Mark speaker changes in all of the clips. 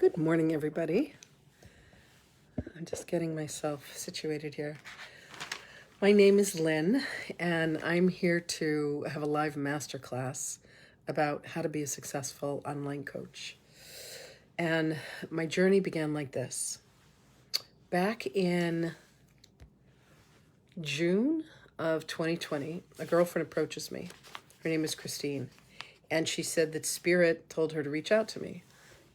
Speaker 1: Good morning, everybody. I'm just getting myself situated here. My name is Lynn, and I'm here to have a live masterclass about how to be a successful online coach. And my journey began like this. Back in June of 2020, a girlfriend approaches me. Her name is Christine, and she said that Spirit told her to reach out to me.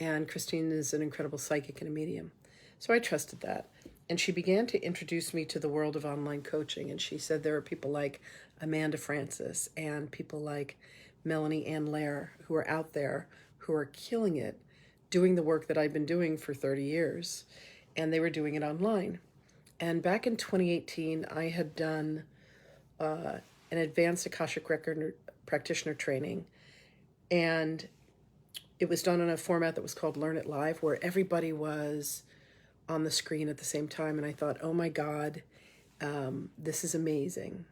Speaker 1: And Christine is an incredible psychic and a medium. So I trusted that. And she began to introduce me to the world of online coaching. And she said there are people like Amanda Francis and people like Melanie Ann Lair who are out there who are killing it, doing the work that I've been doing for 30 years. And they were doing it online. And back in 2018, I had done an advanced Akashic Record practitioner training. And it was done in a format that was called Learn It Live, where everybody was on the screen at the same time. And I thought, oh my God, this is amazing.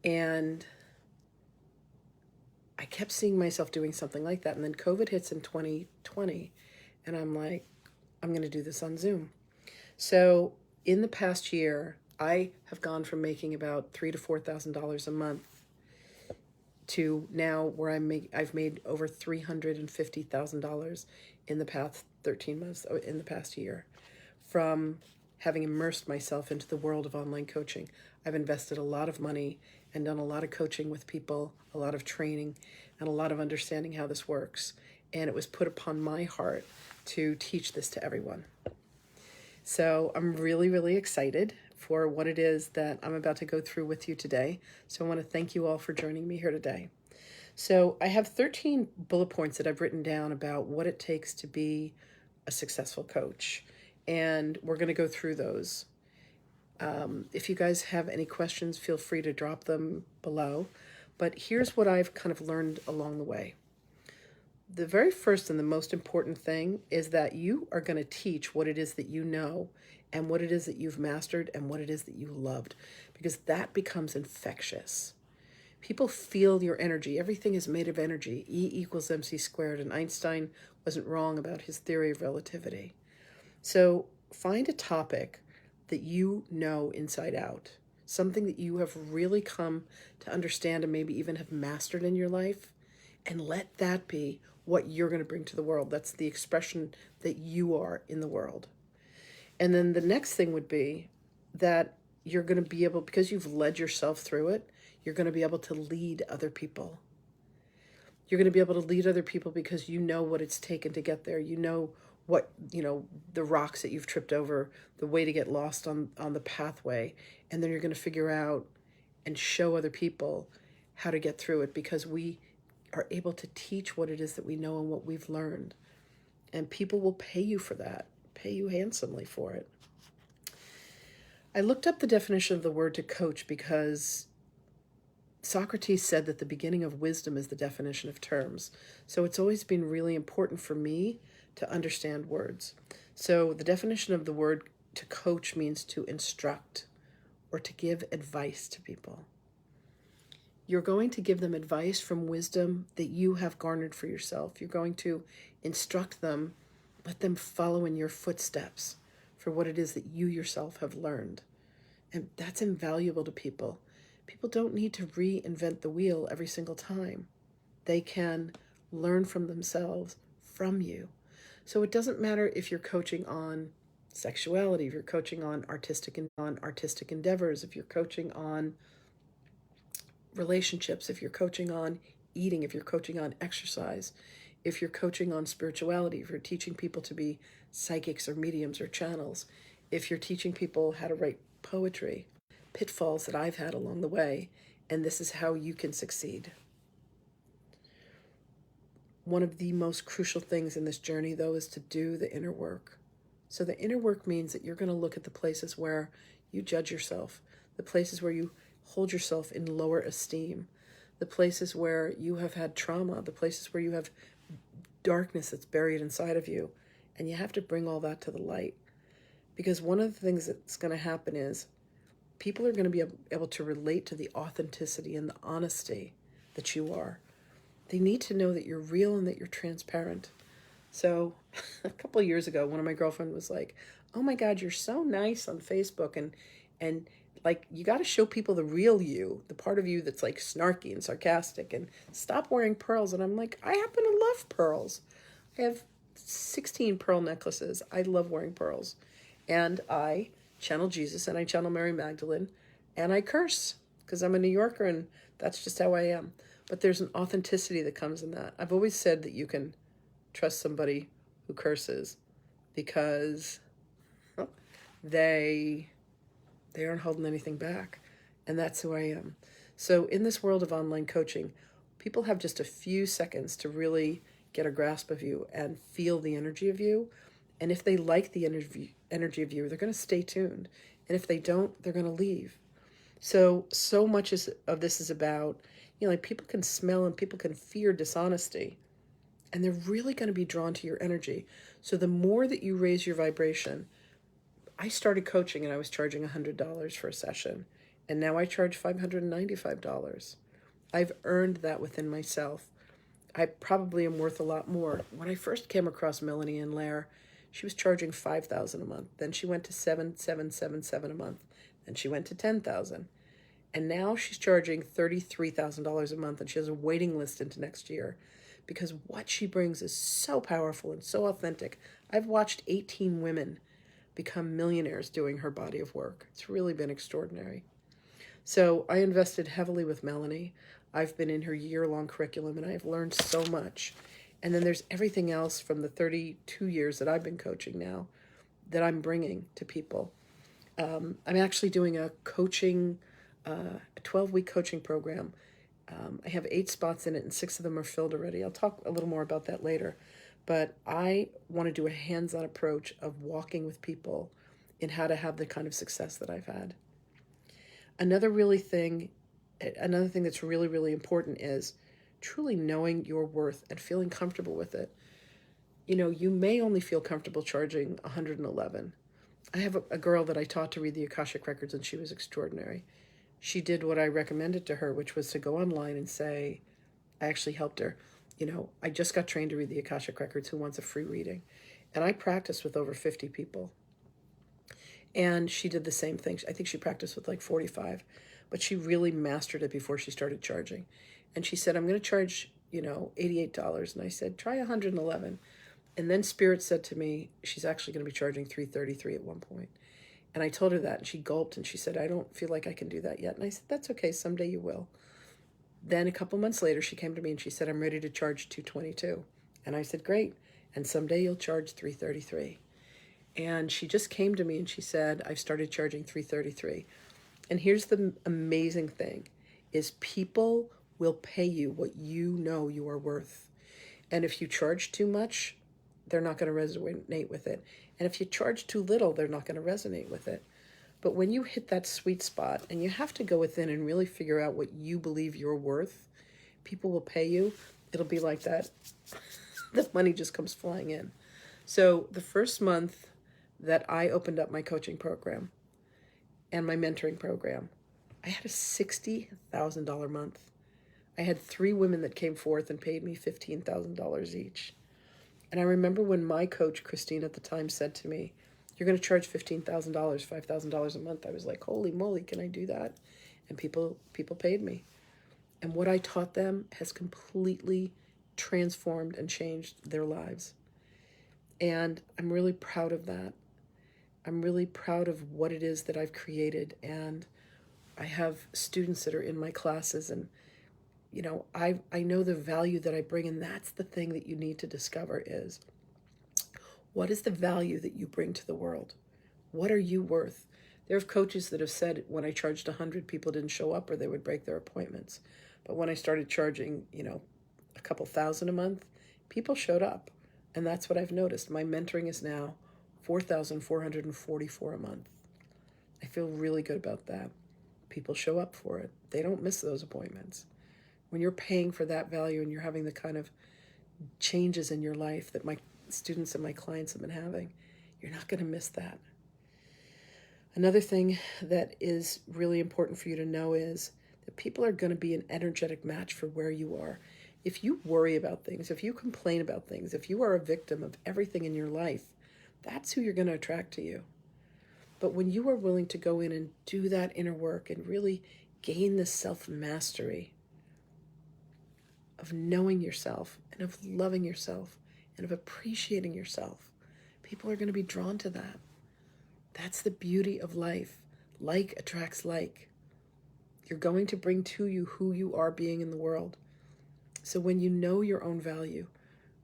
Speaker 1: And I kept seeing myself doing something like that. And then COVID hits in 2020. And I'm like, I'm going to do this on Zoom. So in the past year, I have gone from making about $3,000 to $4,000 a month to now where I've made over $350,000 in the past 13 months, in the past year, from having immersed myself into the world of online coaching. I've invested a lot of money and done a lot of coaching with people, a lot of training, and a lot of understanding how this works. And it was put upon my heart to teach this to everyone. So I'm really, really excited for what it is that I'm about to go through with you today. So I want to thank you all for joining me here today. So I have 13 bullet points that I've written down about what it takes to be a successful coach. And we're going to go through those. If you guys have any questions, feel free to drop them below. But here's what I've kind of learned along the way. The very first and the most important thing is that you are going to teach what it is that you know and what it is that you've mastered and what it is that you loved, because that becomes infectious. People feel your energy. Everything is made of energy. E equals MC squared, and Einstein wasn't wrong about his theory of relativity. So find a topic that you know inside out, something that you have really come to understand and maybe even have mastered in your life, and let that be what you're going to bring to the world. That's the expression that you are in the world. And then the next thing would be that you're going to be able, because you've led yourself through it, you're going to be able to lead other people. You're going to be able to lead other people because you know what it's taken to get there. You know what, the rocks that you've tripped over, the way to get lost on the pathway. And then you're going to figure out and show other people how to get through it, because we are able to teach what it is that we know and what we've learned. And people will pay you for that, pay you handsomely for it. I looked up the definition of the word to coach because Socrates said that the beginning of wisdom is the definition of terms. So it's always been really important for me to understand words. So the definition of the word to coach means to instruct or to give advice to people. You're going to give them advice from wisdom that you have garnered for yourself. You're going to instruct them, let them follow in your footsteps for what it is that you yourself have learned. And that's invaluable to people. People don't need to reinvent the wheel every single time. They can learn from themselves, from you. So it doesn't matter if you're coaching on sexuality, if you're coaching on artistic endeavors, if you're coaching on relationships, if you're coaching on eating, if you're coaching on exercise, if you're coaching on spirituality, if you're teaching people to be psychics or mediums or channels, if you're teaching people how to write poetry, pitfalls that I've had along the way, and this is how you can succeed. One of the most crucial things in this journey, though, is to do the inner work. So the inner work means that you're going to look at the places where you judge yourself, the places where you hold yourself in lower esteem, the places where you have had trauma, the places where you have darkness that's buried inside of you, and you have to bring all that to the light. Because one of the things that's going to happen is people are going to be able to relate to the authenticity and the honesty that you are. They need to know that you're real and that you're transparent. So a couple of years ago, one of my girlfriends was like, "Oh my God, you're so nice on Facebook, and like you got to show people the real you, the part of you that's like snarky and sarcastic, and stop wearing pearls." And I'm like, I happen to love pearls. I have 16 pearl necklaces. I love wearing pearls, and I channel Jesus and I channel Mary Magdalene, and I curse because I'm a New Yorker and that's just how I am. But there's an authenticity that comes in that. I've always said that you can trust somebody who curses because they they aren't holding anything back, and that's who I am. So in this world of online coaching, people have just a few seconds to really get a grasp of you and feel the energy of you, and if they like the energy of you, they're going to stay tuned, and if they don't, they're going to leave. So much of this is about, like people can smell and people can fear dishonesty, and they're really going to be drawn to your energy. So the more that you raise your vibration, I started coaching and I was charging $100 for a session, and now I charge $595. I've earned that within myself. I probably am worth a lot more. When I first came across Melanie and Lair, she was charging $5,000 a month. Then she went to $7,777 a month. Then she went to $10,000. And now she's charging $33,000 a month, and she has a waiting list into next year because what she brings is so powerful and so authentic. I've watched 18 women become millionaires doing her body of work. It's really been extraordinary. So I invested heavily with Melanie. I've been in her year-long curriculum, and I've learned so much. And then there's everything else from the 32 years that I've been coaching now that I'm bringing to people. I'm actually doing a 12-week coaching program. I have 8 spots in it, and 6 of them are filled already. I'll talk a little more about that later. But I want to do a hands-on approach of walking with people in how to have the kind of success that I've had. Another thing that's really, really important is truly knowing your worth and feeling comfortable with it. You may only feel comfortable charging $111. I have a girl that I taught to read the Akashic Records, and she was extraordinary. She did what I recommended to her, which was to go online and say, I actually helped her. I just got trained to read the Akashic Records. Who wants a free reading? And I practiced with over 50 people. And she did the same thing. I think she practiced with like 45, but she really mastered it before she started charging. And she said, I'm going to charge, $88. And I said, try $111. And then Spirit said to me, she's actually going to be charging $333 at one point. And I told her that, and she gulped, and she said, I don't feel like I can do that yet. And I said, that's okay. Someday you will. Then a couple months later, she came to me and she said, I'm ready to charge $222. And I said, great. And someday you'll charge $333. And she just came to me and she said, I've started charging $333. And here's the amazing thing, is people will pay you what you know you are worth. And if you charge too much, they're not going to resonate with it. And if you charge too little, they're not going to resonate with it. But when you hit that sweet spot, and you have to go within and really figure out what you believe you're worth, people will pay you. It'll be like that. The money just comes flying in. So the first month that I opened up my coaching program and my mentoring program, I had a $60,000 month. I had 3 women that came forth and paid me $15,000 each. And I remember when my coach, Christine, at the time said to me, you're going to charge $15,000, $5,000 a month. I was like, holy moly, can I do that? And people paid me. And what I taught them has completely transformed and changed their lives. And I'm really proud of that. I'm really proud of what it is that I've created. And I have students that are in my classes, and I know the value that I bring, and that's the thing that you need to discover is, what is the value that you bring to the world? What are you worth? There are coaches that have said when I charged 100, people didn't show up or they would break their appointments. But when I started charging, a couple thousand a month, people showed up. And that's what I've noticed. My mentoring is now $4,444 a month. I feel really good about that. People show up for it. They don't miss those appointments. When you're paying for that value and you're having the kind of changes in your life that my students and my clients have been having, you're not going to miss that. Another thing that is really important for you to know is that people are going to be an energetic match for where you are. If you worry about things, if you complain about things, if you are a victim of everything in your life, that's who you're going to attract to you. But when you are willing to go in and do that inner work and really gain the self-mastery of knowing yourself and of loving yourself and of appreciating yourself, people are going to be drawn to that. That's the beauty of life. Like attracts like. You're going to bring to you who you are being in the world. So when you know your own value,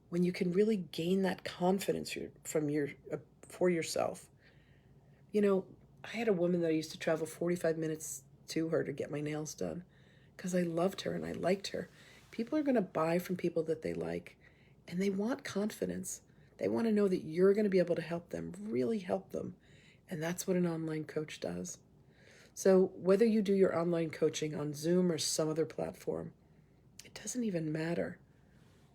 Speaker 1: when you can really gain that confidence for yourself. You know, I had a woman that I used to travel 45 minutes to her to get my nails done because I loved her and I liked her. People are going to buy from people that they like, and they want confidence. They want to know that you're going to be able to help them, really help them. And that's what an online coach does. So whether you do your online coaching on Zoom or some other platform, it doesn't even matter.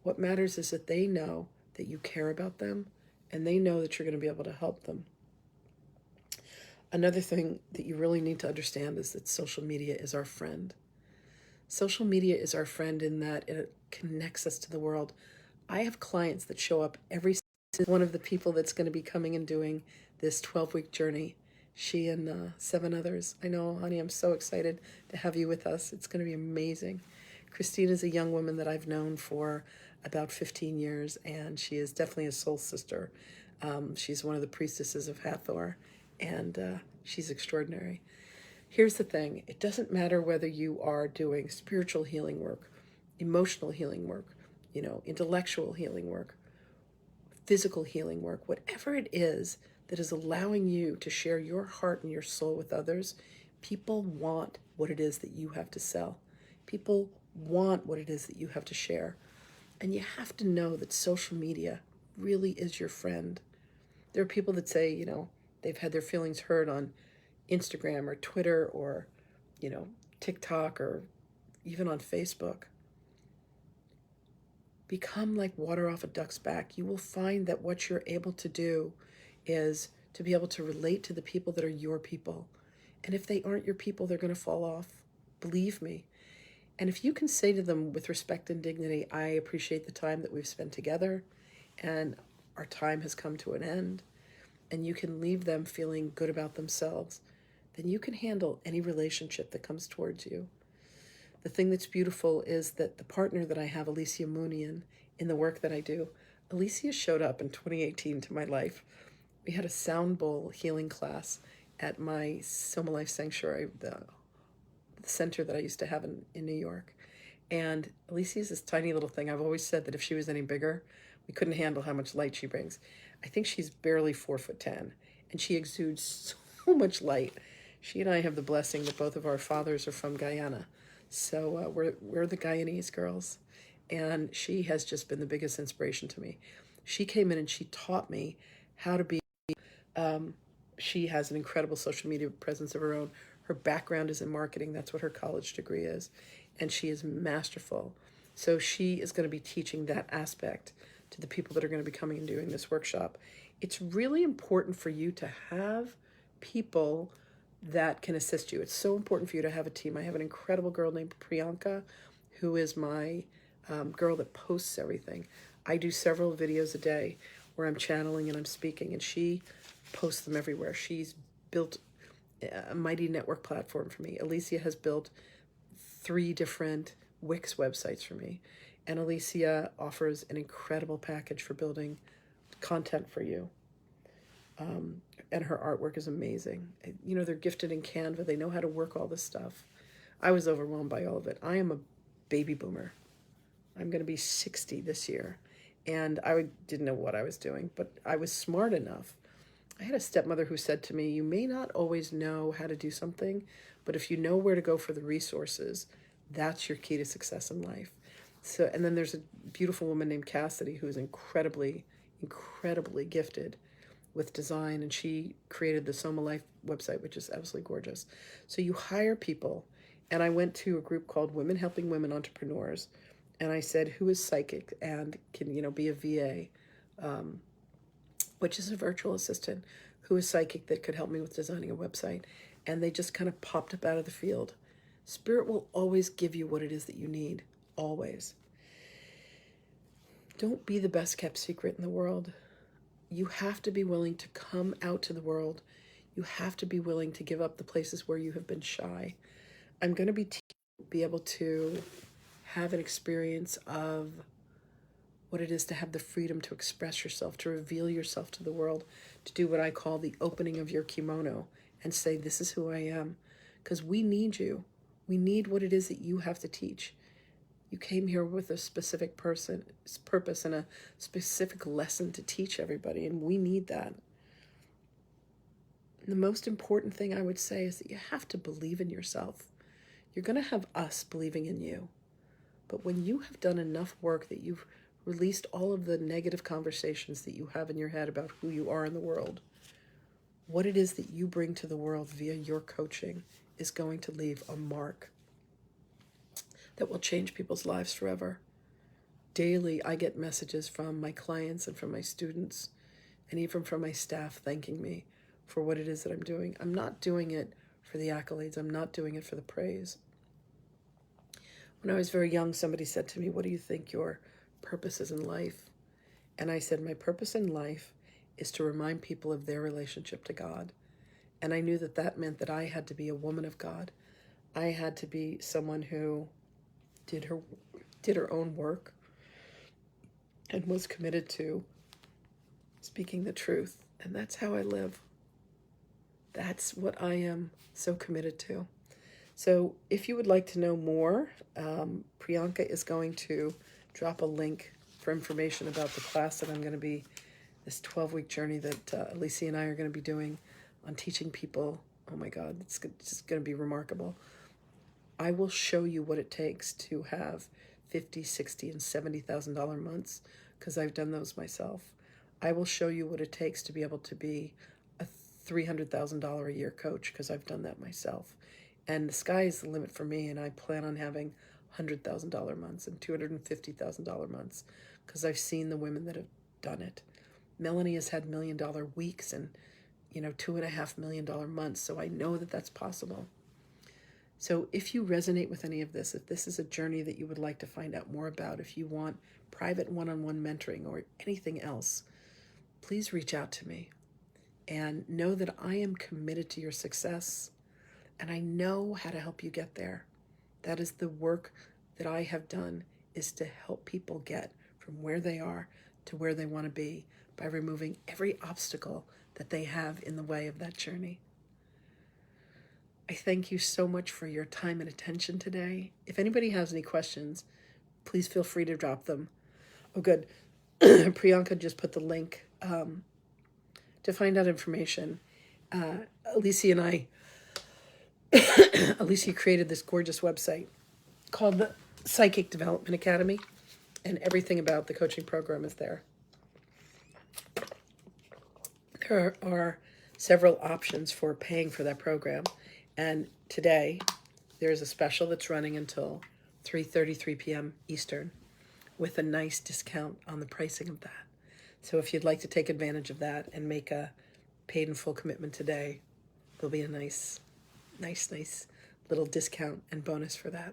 Speaker 1: What matters is that they know that you care about them and they know that you're going to be able to help them. Another thing that you really need to understand is that social media is our friend. Social media is our friend in that it connects us to the world. I have clients that show up every one of the people that's going to be coming and doing this 12-week journey. She and 7 others. I know, honey, I'm so excited to have you with us. It's going to be amazing. Christine is a young woman that I've known for about 15 years, and she is definitely a soul sister. She's one of the priestesses of Hathor, and she's extraordinary. Here's the thing. It doesn't matter whether you are doing spiritual healing work, emotional healing work, intellectual healing work, physical healing work, whatever it is that is allowing you to share your heart and your soul with others. People want what it is that you have to sell. People want what it is that you have to share. And you have to know that social media really is your friend. There are people that say, they've had their feelings hurt on Instagram or Twitter or, TikTok or even on Facebook. Become like water off a duck's back. You will find that what you're able to do is to be able to relate to the people that are your people. And if they aren't your people, they're going to fall off. Believe me. And if you can say to them with respect and dignity, I appreciate the time that we've spent together and our time has come to an end, and you can leave them feeling good about themselves, then you can handle any relationship that comes towards you. The thing that's beautiful is that the partner that I have, Alicia Munian, in the work that I do, Alicia showed up in 2018 to my life. We had a sound bowl healing class at my Soma Life Sanctuary, the center that I used to have in New York. And Alicia's this tiny little thing. I've always said that if she was any bigger, we couldn't handle how much light she brings. I think she's barely 4'10", and she exudes so much light. She and I have the blessing that both of our fathers are from Guyana. So we're the Guyanese girls. And she has just been the biggest inspiration to me. She came in and she taught me how to be, she has an incredible social media presence of her own. Her background is in marketing. That's what her college degree is. And she is masterful. So she is going to be teaching that aspect to the people that are going to be coming and doing this workshop. It's really important for you to have people that can assist you. It's so important for you to have a team. I have an incredible girl named Priyanka, who is my girl that posts everything. I do several videos a day where I'm channeling and I'm speaking, and she posts them everywhere. She's built a mighty network platform for me. Alicia has built 3 different Wix websites for me. And Alicia offers an incredible package for building content for you. And her artwork is amazing. They're gifted in Canva. They know how to work all this stuff. I was overwhelmed by all of it. I am a baby boomer. I'm going to be 60 this year. And I didn't know what I was doing, but I was smart enough. I had a stepmother who said to me, you may not always know how to do something, but if you know where to go for the resources, that's your key to success in life. So, and then there's a beautiful woman named Cassidy who is incredibly, incredibly gifted with design, and she created the Soma Life website, which is absolutely gorgeous. So you hire people, and I went to a group called Women Helping Women Entrepreneurs, and I said, who is psychic and can, be a VA, which is a virtual assistant, who is psychic that could help me with designing a website. And they just kind of popped up out of the field. Spirit will always give you what it is that you need, always. Don't be the best kept secret in the world. You have to be willing to come out to the world. You have to be willing to give up the places where you have been shy. I'm going to be able to have an experience of what it is to have the freedom to express yourself, to reveal yourself to the world, to do what I call the opening of your kimono and say, this is who I am. Because we need you. We need what it is that you have to teach. You came here with a specific purpose and a specific lesson to teach everybody, and we need that. And the most important thing I would say is that you have to believe in yourself. You're going to have us believing in you. But when you have done enough work that you've released all of the negative conversations that you have in your head about who you are in the world, what it is that you bring to the world via your coaching is going to leave a mark that will change people's lives forever. Daily, I get messages from my clients and from my students and even from my staff thanking me for what it is that I'm doing. I'm not doing it for the accolades. I'm not doing it for the praise. When I was very young, somebody said to me, what do you think your purpose is in life? And I said, my purpose in life is to remind people of their relationship to God. And I knew that that meant that I had to be a woman of God. I had to be someone who did her own work and was committed to speaking the truth. And that's how I live. That's what I am so committed to. So if you would like to know more, Priyanka is going to drop a link for information about the class that I'm going to be, this 12-week journey that Alicia and I are going to be doing on teaching people. Oh my God, it's just going to be remarkable. I will show you what it takes to have $50,000, $60,000, and $70,000 months, because I've done those myself. I will show you what it takes to be able to be a $300,000 a year coach, because I've done that myself. And the sky is the limit for me, and I plan on having $100,000 months and $250,000 months, because I've seen the women that have done it. Melanie has had $1 million weeks and, $2.5 million months, so I know that that's possible. So if you resonate with any of this, if this is a journey that you would like to find out more about, if you want private one-on-one mentoring or anything else, please reach out to me and know that I am committed to your success and I know how to help you get there. That is the work that I have done, is to help people get from where they are to where they want to be by removing every obstacle that they have in the way of that journey. I thank you so much for your time and attention today. If anybody has any questions, please feel free to drop them. Oh, good. Priyanka just put the link to find out information. Alicia and I, Alicia created this gorgeous website called the Psychic Development Academy, and everything about the coaching program is there. There are several options for paying for that program. And today, there's a special that's running until 3:33 p.m. Eastern with a nice discount on the pricing of that. So if you'd like to take advantage of that and make a paid in full commitment today, there'll be a nice little discount and bonus for that.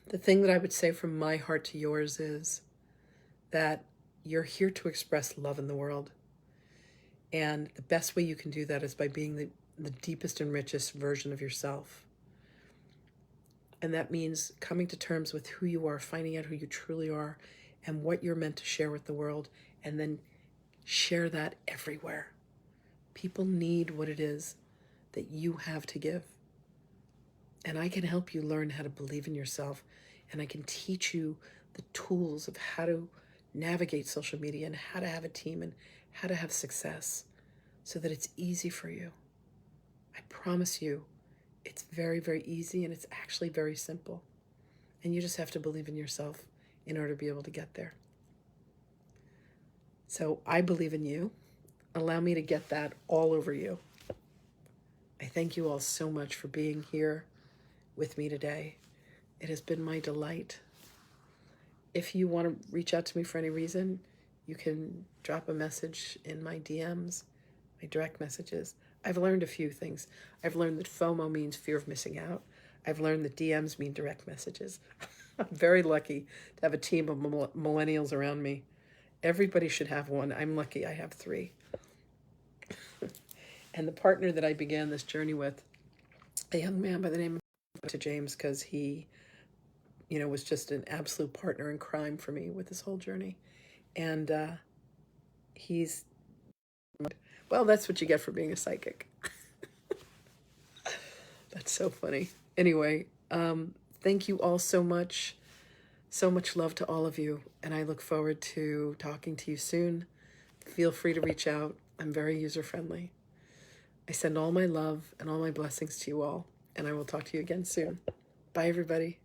Speaker 1: The thing that I would say from my heart to yours is that you're here to express love in the world. And the best way you can do that is by being the deepest and richest version of yourself. And that means coming to terms with who you are, finding out who you truly are and what you're meant to share with the world, and then share that everywhere. People need what it is that you have to give. And I can help you learn how to believe in yourself, and I can teach you the tools of how to navigate social media and how to have a team and how to have success so that it's easy for you. I promise you, it's very, very easy, and it's actually very simple. And you just have to believe in yourself in order to be able to get there. So I believe in you. Allow me to get that all over you. I thank you all so much for being here with me today. It has been my delight. If you want to reach out to me for any reason, you can drop a message in my DMs, my direct messages. I've learned a few things. I've learned that FOMO means fear of missing out. I've learned that DMs mean direct messages. I'm very lucky to have a team of millennials around me. Everybody should have one. I'm lucky I have 3. And the partner that I began this journey with, a young man by the name of James, because he, was just an absolute partner in crime for me with this whole journey. And he's, well, that's what you get for being a psychic. That's so funny. Anyway, thank you all so much. So much love to all of you. And I look forward to talking to you soon. Feel free to reach out. I'm very user-friendly. I send all my love and all my blessings to you all. And I will talk to you again soon. Bye, everybody.